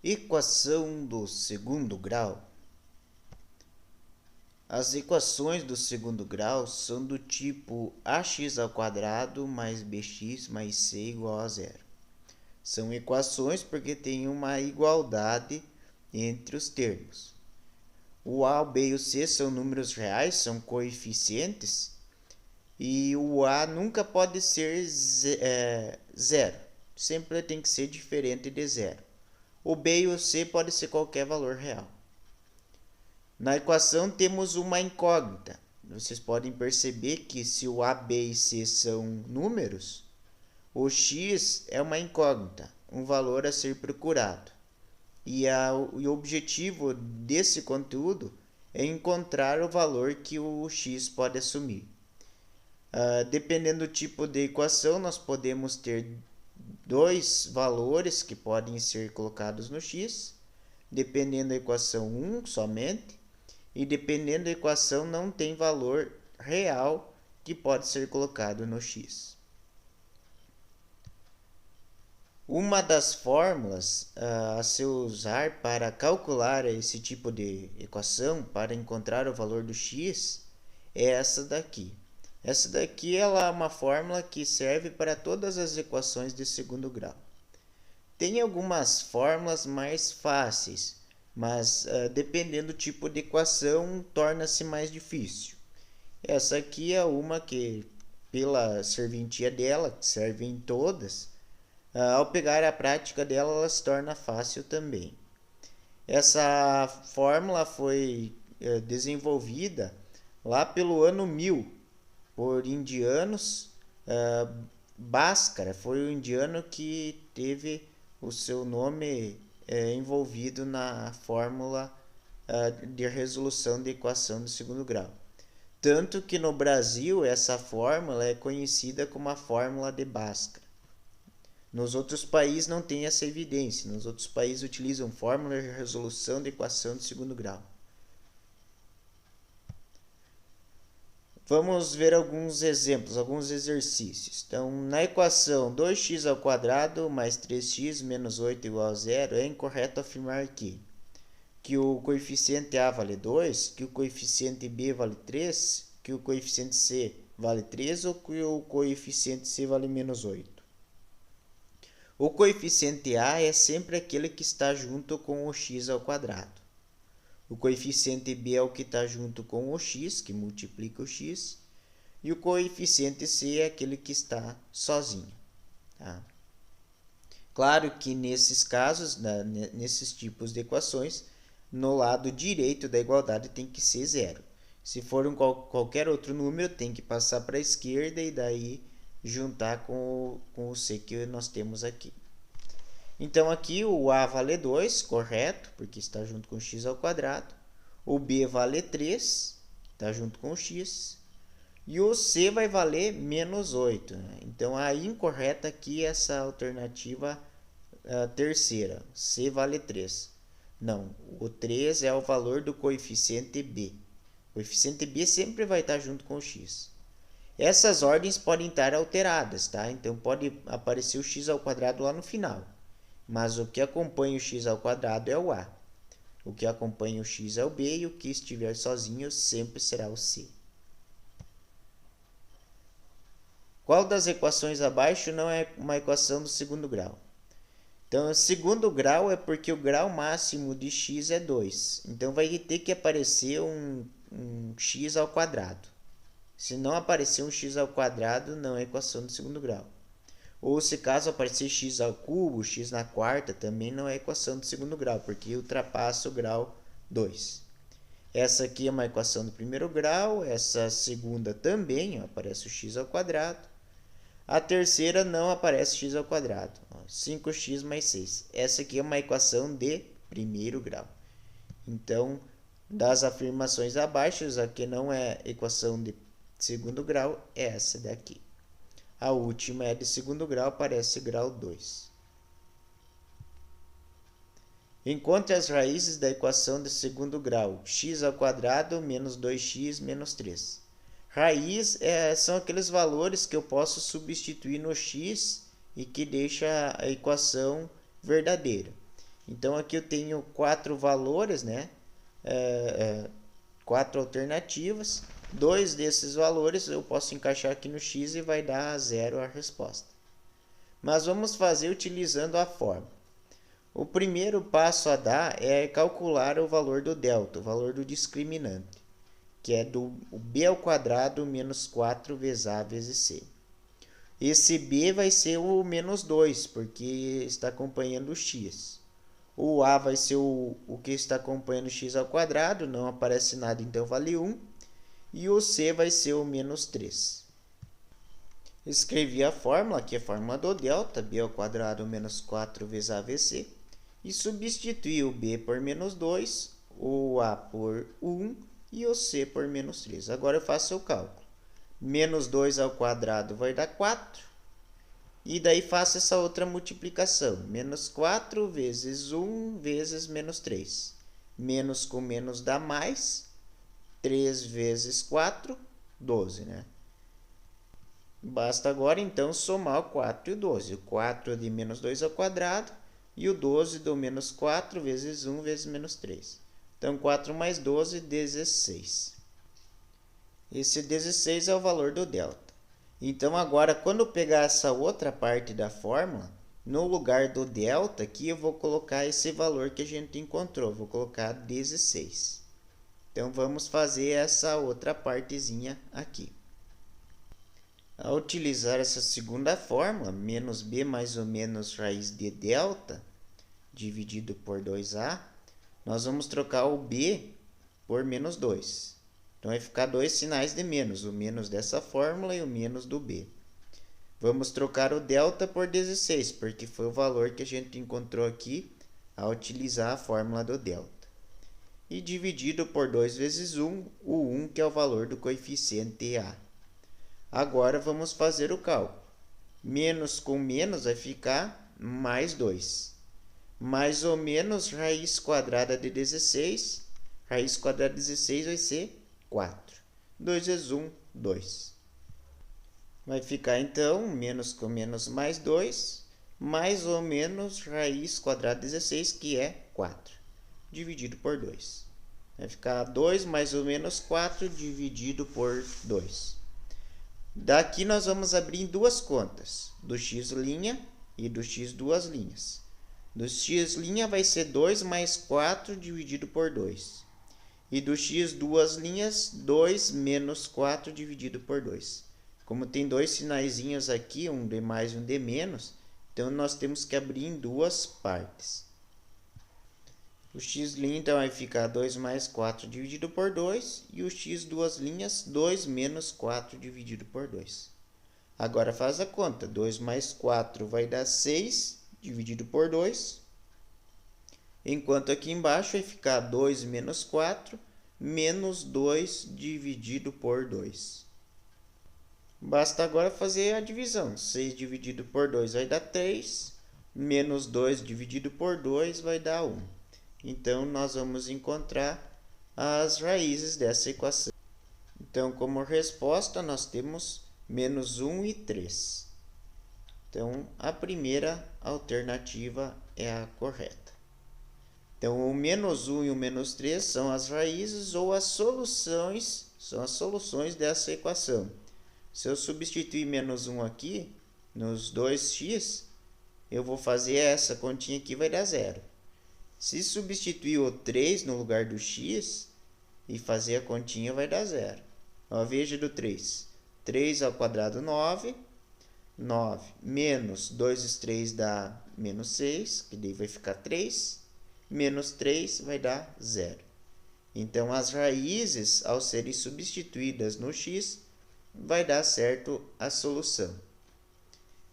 Equação do segundo grau. As equações do segundo grau são do tipo ax² mais bx mais c igual a zero. São equações porque tem uma igualdade entre os termos. O a, o b e o c são números reais, são coeficientes, e o a nunca pode ser zero, sempre tem que ser diferente de zero. O b e o c pode ser qualquer valor real. Na equação temos uma incógnita. Vocês podem perceber que se o a, b e c são números, o x é uma incógnita, um valor a ser procurado. E o objetivo desse conteúdo é encontrar o valor que o x pode assumir. Dependendo do tipo de equação, nós podemos ter dois valores que podem ser colocados no x, dependendo da equação 1 somente, e dependendo da equação não tem valor real que pode ser colocado no x. Uma das fórmulas a se usar para calcular esse tipo de equação, para encontrar o valor do x, é essa daqui. Essa daqui ela é uma fórmula que serve para todas as equações de segundo grau. Tem algumas fórmulas mais fáceis, mas dependendo do tipo de equação, torna-se mais difícil. Essa aqui é uma que, pela serventia dela, serve em todas, ao pegar a prática dela, ela se torna fácil também. Essa fórmula foi desenvolvida lá pelo ano 1000 por indianos. Bhaskara foi o indiano que teve o seu nome envolvido na fórmula de resolução de equação do segundo grau. Tanto que no Brasil essa fórmula é conhecida como a fórmula de Bhaskara. Nos outros países não tem essa evidência. Nos outros países utilizam fórmula de resolução de equação de segundo grau. Vamos ver alguns exemplos, alguns exercícios. Então, na equação 2x² mais 3x menos 8 igual a zero, é incorreto afirmar que o coeficiente a vale 2, que o coeficiente b vale 3, que o coeficiente c vale 3 ou que o coeficiente c vale menos 8. O coeficiente a é sempre aquele que está junto com o x². O coeficiente b é o que está junto com o x, que multiplica o x. E o coeficiente c é aquele que está sozinho. Tá? Claro que nesses casos, nesses tipos de equações, no lado direito da igualdade tem que ser zero. Se for qualquer outro número, tem que passar para a esquerda e daí juntar com o c que nós temos aqui. Então, aqui o a vale 2, correto, porque está junto com o x². O b vale 3, está junto com o x. E o c vai valer menos 8. Então, a incorreta aqui é essa alternativa terceira. C vale 3. Não, o 3 é o valor do coeficiente b. O coeficiente b sempre vai estar junto com o x. Essas ordens podem estar alteradas, tá? Então, pode aparecer o x² lá no final. Mas o que acompanha o x² é o a. O que acompanha o x é o b e o que estiver sozinho sempre será o c. Qual das equações abaixo não é uma equação do segundo grau? Então, o segundo grau é porque o grau máximo de x é 2. Então, vai ter que aparecer um x². Se não aparecer um x², não é equação do segundo grau. Ou se caso aparecer x², x na quarta, também não é equação do segundo grau, porque ultrapassa o grau 2. Essa aqui é uma equação do primeiro grau, essa segunda também, aparece o x². A terceira não aparece x², 5x mais 6. Essa aqui é uma equação de primeiro grau. Então, das afirmações abaixo, a que não é equação de segundo grau é essa daqui. A última é de segundo grau, aparece grau 2. Encontre as raízes da equação de segundo grau, x² menos 2x menos 3. Raiz são aqueles valores que eu posso substituir no x e que deixa a equação verdadeira. Então aqui eu tenho 4 valores, né? 4 alternativas. 2 desses valores eu posso encaixar aqui no x e vai dar 0 a resposta. Mas vamos fazer utilizando a fórmula. O primeiro passo a dar é calcular o valor do delta, o valor do discriminante, que é do b ao quadrado menos 4 vezes a vezes c. Esse b vai ser o menos 2, porque está acompanhando o x. O a vai ser o que está acompanhando o x ao quadrado, não aparece nada, então vale 1. E o c vai ser o menos 3. Escrevi a fórmula, que é a fórmula do delta, b ao quadrado menos 4 vezes a vezes c. E substituí o b por menos 2, o a por 1 e o c por menos 3. Agora eu faço o cálculo. Menos 2 ao quadrado vai dar 4. E daí faço essa outra multiplicação. Menos 4 vezes 1 vezes menos 3. Menos com menos dá mais. 3 vezes 4, 12, né? Basta agora, então, somar o 4 e o 12. O 4 de menos 2 ao quadrado e o 12 do menos 4 vezes 1 vezes menos 3. Então, 4 mais 12, 16. Esse 16 é o valor do delta. Então, agora, quando eu pegar essa outra parte da fórmula, no lugar do delta aqui, eu vou colocar esse valor que a gente encontrou. Vou colocar 16. Então, vamos fazer essa outra partezinha aqui. Ao utilizar essa segunda fórmula, menos b mais ou menos raiz de delta, dividido por 2a, nós vamos trocar o b por menos 2. Então, vai ficar dois sinais de menos, o menos dessa fórmula e o menos do b. Vamos trocar o delta por 16, porque foi o valor que a gente encontrou aqui ao utilizar a fórmula do delta. E dividido por 2 vezes 1, o 1 que é o valor do coeficiente a. Agora, vamos fazer o cálculo. Menos com menos vai ficar mais 2. Mais ou menos raiz quadrada de 16. Raiz quadrada de 16 vai ser 4. 2 vezes 1, 2. Vai ficar, então, menos com menos mais 2. Mais ou menos raiz quadrada de 16, que é 4. Dividido por 2. Vai ficar 2 mais ou menos 4 dividido por 2. Daqui nós vamos abrir em duas contas, do x' e do x duas linhas. Do x' vai ser 2 mais 4 dividido por 2. E do x duas linhas, 2 menos 4 dividido por 2. Como tem dois sinaizinhos aqui, um de mais e um de menos, então nós temos que abrir em duas partes. O x' então vai ficar 2 mais 4 dividido por 2 e o x duas linhas 2 menos 4 dividido por 2. Agora faz a conta. 2 mais 4 vai dar 6 dividido por 2. Enquanto aqui embaixo vai ficar 2 menos 4 menos 2 dividido por 2. Basta agora fazer a divisão. 6 dividido por 2 vai dar 3. Menos 2 dividido por 2 vai dar 1. Então, nós vamos encontrar as raízes dessa equação. Então, como resposta, nós temos menos 1 e 3. Então, a primeira alternativa é a correta. Então, o menos 1 e o menos 3 são as raízes ou as soluções, são as soluções dessa equação. Se eu substituir menos 1 aqui, nos 2x, eu vou fazer essa continha aqui, vai dar 0. Se substituir o 3 no lugar do x e fazer a continha, vai dar 0. Ó, veja do 3. 3 ao quadrado, 9. 9 menos 2 vezes 3 dá menos 6, que daí vai ficar 3. Menos 3 vai dar 0. Então, as raízes, ao serem substituídas no x, vai dar certo a solução.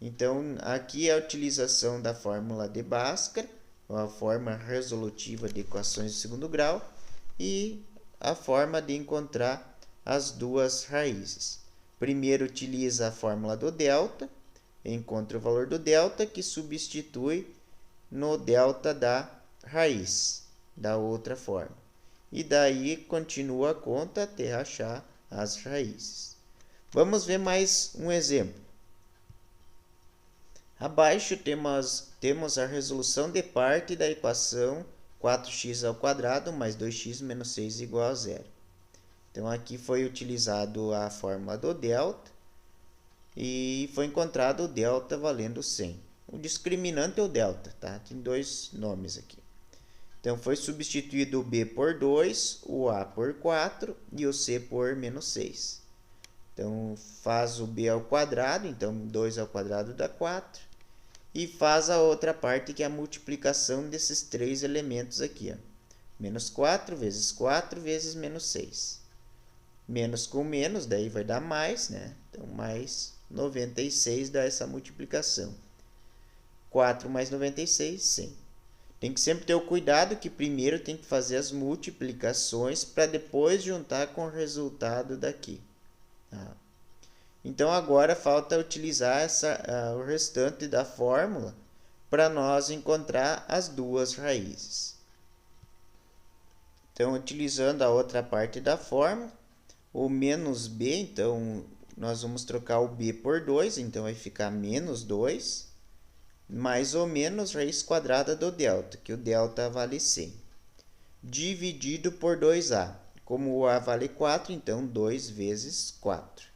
Então, aqui é a utilização da fórmula de Bhaskara, a forma resolutiva de equações de segundo grau, e a forma de encontrar as duas raízes. Primeiro utiliza a fórmula do delta, encontra o valor do delta, que substitui no delta da raiz, da outra forma. E daí continua a conta até achar as raízes. Vamos ver mais um exemplo. Abaixo temos a resolução de parte da equação 4x² mais 2x menos 6 igual a zero. Então, aqui foi utilizado a fórmula do delta e foi encontrado o delta valendo 100. O discriminante é o delta, tá? Tem dois nomes aqui. Então, foi substituído o b por 2, o a por 4 e o c por menos 6. Então, faz o b ao quadrado, então 2 ao quadrado dá 4. E faz a outra parte, que é a multiplicação desses três elementos aqui. Ó. Menos 4 vezes 4 vezes menos 6. Menos com menos, daí vai dar mais, né? Então, mais 96 dá essa multiplicação. 4 mais 96, 100. Tem que sempre ter o cuidado que primeiro tem que fazer as multiplicações para depois juntar com o resultado daqui. Tá? Então, agora falta utilizar o restante da fórmula para nós encontrar as duas raízes. Então, utilizando a outra parte da fórmula, o menos b, então, nós vamos trocar o b por 2, então vai ficar menos 2, mais ou menos raiz quadrada do delta, que o delta vale 100, dividido por 2a. Como o a vale 4, então 2 vezes 4.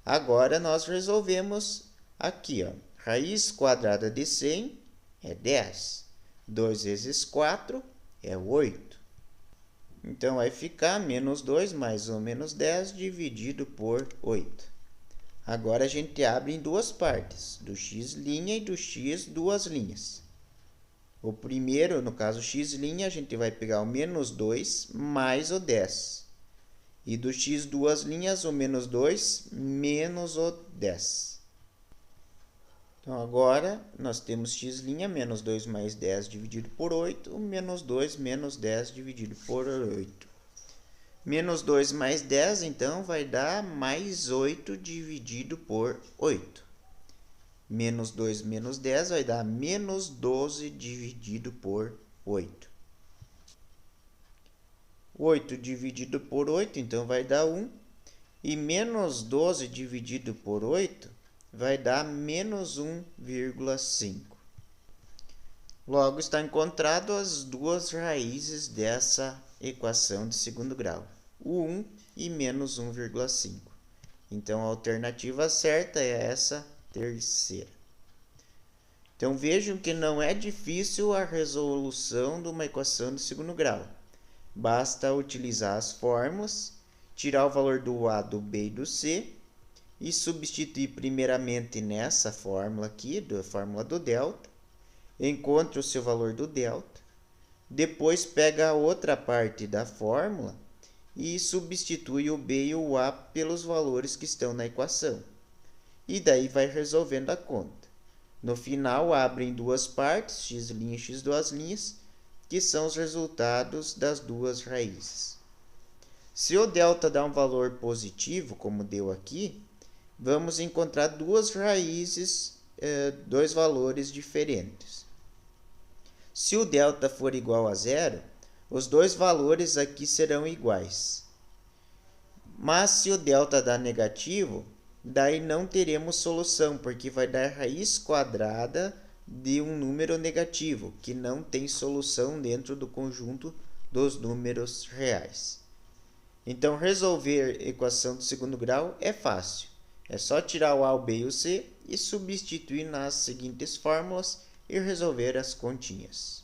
Agora, nós resolvemos aqui, ó. Raiz quadrada de 100 é 10. 2 vezes 4 é 8. Então, vai ficar menos 2 mais ou menos 10 dividido por 8. Agora, a gente abre em duas partes, do x' e do x duas linhas. O primeiro, no caso x', a gente vai pegar o menos 2 mais o 10. E do x duas linhas, o menos 2 menos o 10. Então, agora, nós temos x', menos 2 mais 10 dividido por 8, menos 2 menos 10 dividido por 8. Menos 2 mais 10, então, vai dar mais 8 dividido por 8. Menos 2 menos 10 vai dar menos 12 dividido por 8. 8 dividido por 8, então, vai dar 1. E menos 12 dividido por 8 vai dar menos 1,5. Logo, está encontrado as duas raízes dessa equação de segundo grau, o 1 e menos 1,5. Então, a alternativa certa é essa terceira. Então, vejam que não é difícil a resolução de uma equação de segundo grau. Basta utilizar as fórmulas, tirar o valor do a, do b e do c e substituir primeiramente nessa fórmula aqui, da fórmula do delta. Encontre o seu valor do delta. Depois pega a outra parte da fórmula e substitui o b e o a pelos valores que estão na equação. E daí vai resolvendo a conta. No final, abre em duas partes, x' e x duas linhas, que são os resultados das duas raízes. Se o delta dá um valor positivo, como deu aqui, vamos encontrar duas raízes, dois valores diferentes. Se o delta for igual a zero, os dois valores aqui serão iguais. Mas se o delta dá negativo, daí não teremos solução, porque vai dar raiz quadrada de um número negativo, que não tem solução dentro do conjunto dos números reais. Então, resolver equação de segundo grau é fácil. É só tirar o a, o b e o c e substituir nas seguintes fórmulas e resolver as continhas.